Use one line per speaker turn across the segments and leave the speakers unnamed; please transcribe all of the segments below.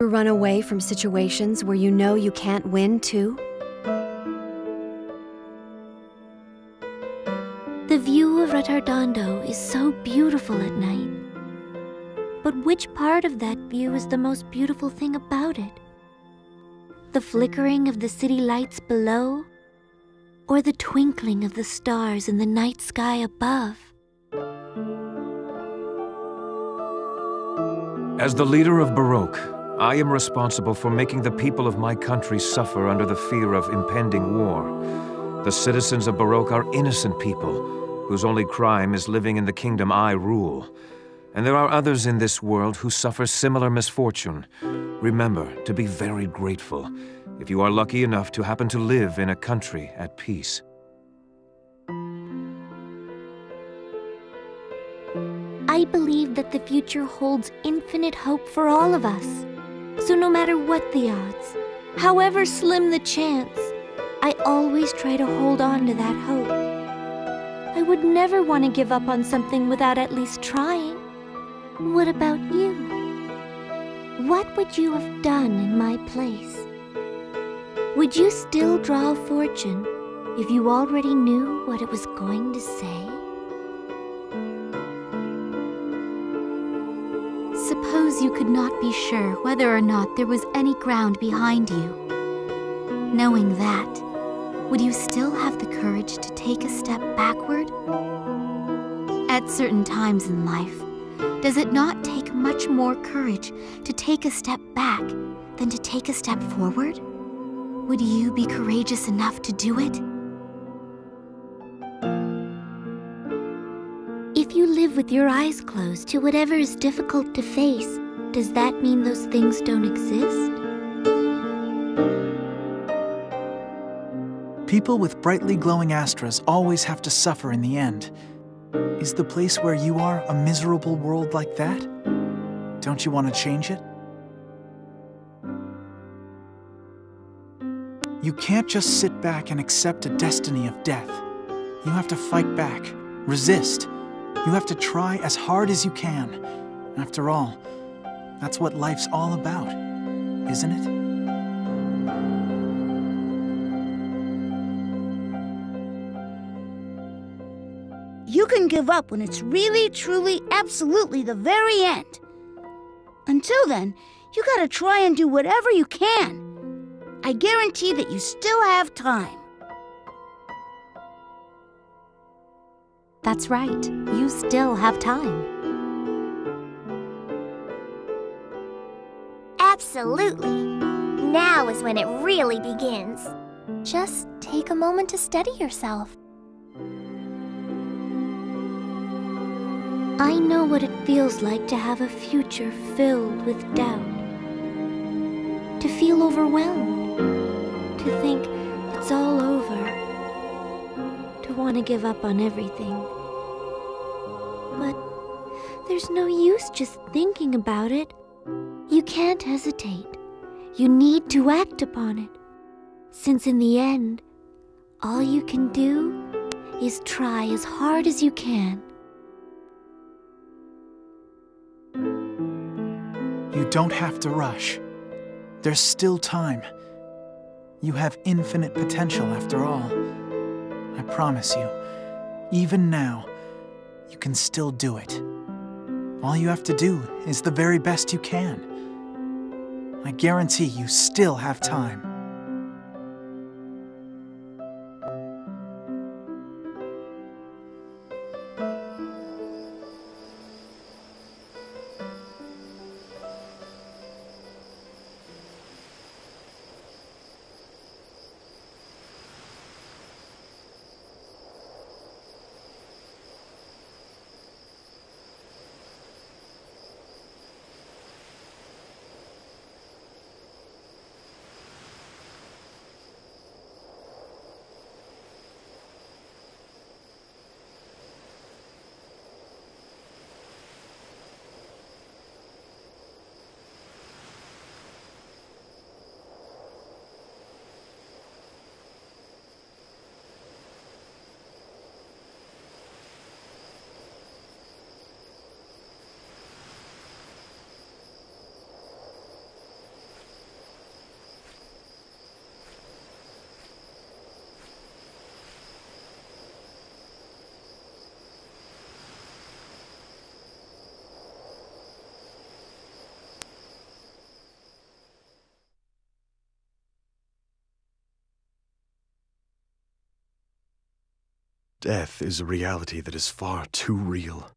Run away from situations where you know you can't win, too?
The view of Retardondo is so beautiful at night. But which part of that view is the most beautiful thing about it? The flickering of the city lights below? Or the twinkling of the stars in the night sky above?
As the leader of Baroque, I am responsible for making the people of my country suffer under the fear of impending war. The citizens of Baroque are innocent people, whose only crime is living in the kingdom I rule. And there are others in this world who suffer similar misfortune. Remember to be very grateful if you are lucky enough to happen to live in a country at peace.
I believe that the future holds infinite hope for all of us. So no matter what the odds, however slim the chance, I always try to hold on to that hope. I would never want to give up on something without at least trying. What about you? What would you have done in my place? Would you still draw a fortune if you already knew what it was going to say?
Suppose you could not be sure whether or not there was any ground behind you. Knowing that, would you still have the courage to take a step backward? At certain times in life, does it not take much more courage to take a step back than to take a step forward? Would you be courageous enough to do it?
If you live with your eyes closed to whatever is difficult to face, does that mean those things don't exist?
People with brightly glowing astras always have to suffer in the end. Is the place where you are a miserable world like that? Don't you want to change it? You can't just sit back and accept a destiny of death. You have to fight back, resist. You have to try as hard as you can. After all, that's what life's all about, isn't it?
You can give up when it's really, truly, absolutely the very end. Until then, you gotta try and do whatever you can. I guarantee that you still have time.
That's right, you still have time.
Absolutely. Now is when it really begins. Just take a moment to steady yourself.
I know what it feels like to have a future filled with doubt. To feel overwhelmed. To think it's all over. To want to give up on everything. But there's no use just thinking about it. You can't hesitate. You need to act upon it. Since in the end, all you can do is try as hard as you can.
You don't have to rush. There's still time. You have infinite potential after all. I promise you, even now, you can still do it. All you have to do is the very best you can. I guarantee you still have time.
Death is a reality that is far too real.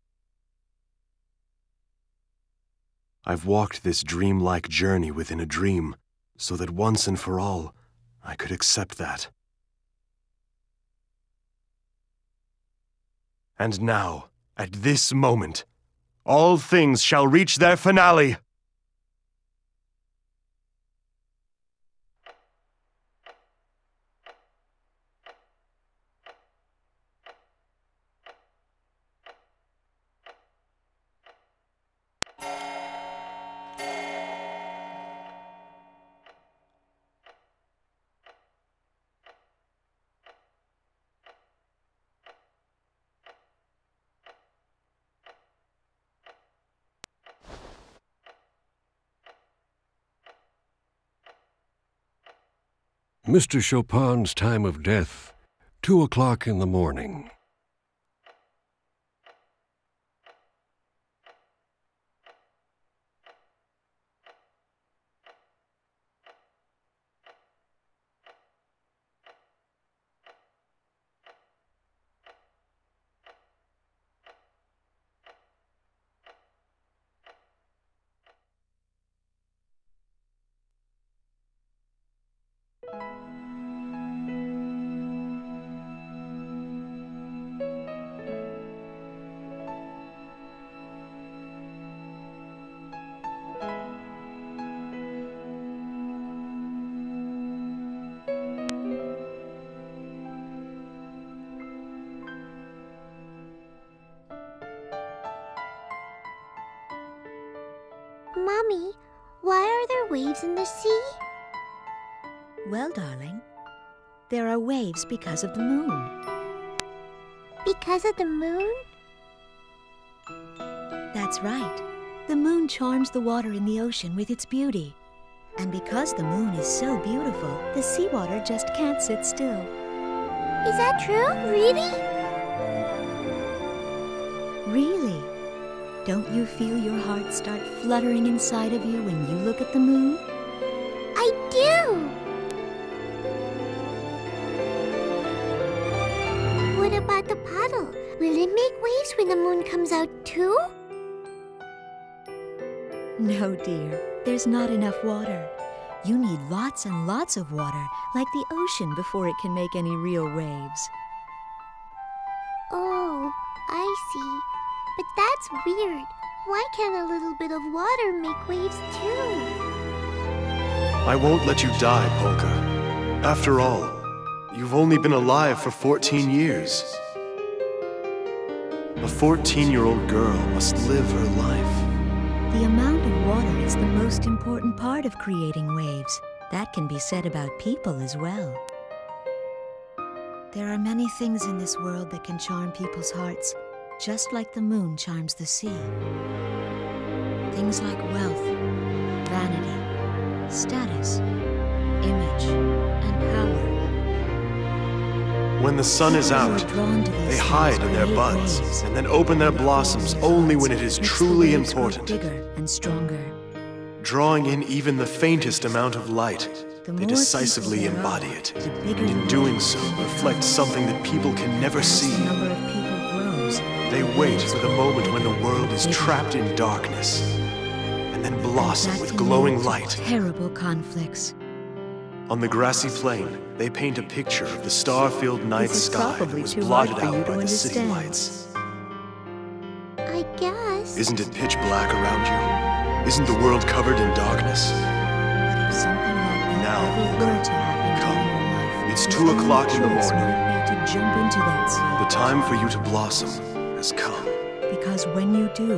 I've walked this dreamlike journey within a dream, so that once and for all, I could accept that. And now, at this moment, all things shall reach their finale!
Mr. Chopin's time of death, 2 o'clock in the morning.
Mommy, why are there waves in the sea?
Well, darling, there are waves because of the moon.
Because of the moon?
That's right. The moon charms the water in the ocean with its beauty. And because the moon is so beautiful, the seawater just can't sit still.
Is that true? Really?
Really? Don't you feel your heart start fluttering inside of you when you look at the moon?
I do! What about the puddle? Will it make waves when the moon comes out too?
No, dear. There's not enough water. You need lots and lots of water, like the ocean, before it can make any real waves.
Oh, I see. But that's weird. Why can't a little bit of water make waves too?
I won't let you die, Polka. After all, you've only been alive for 14 years. A 14-year-old girl must live her life.
The amount of water is the most important part of creating waves. That can be said about people as well. There are many things in this world that can charm people's hearts, just like the moon charms the sea. Things like wealth, vanity, status, image, and power.
When the sun is out, they hide in their buds and then open their blossoms only when it is truly important.
Bigger and stronger.
Drawing in even the faintest amount of light, they decisively embody it, and in doing so reflect something that people can never see. They wait for the moment when the world is trapped in darkness, and then blossom with glowing light.
Terrible conflicts.
On the grassy plain, they paint a picture of the star-filled night sky that was blotted out by the city lights.
I guess.
Isn't it pitch black around you? Isn't the world covered in darkness?
But if something like that ever were to happen in your life,
it's 2 o'clock in the morning.
To jump into that sea.
The time for you to blossom has come.
Because when you do,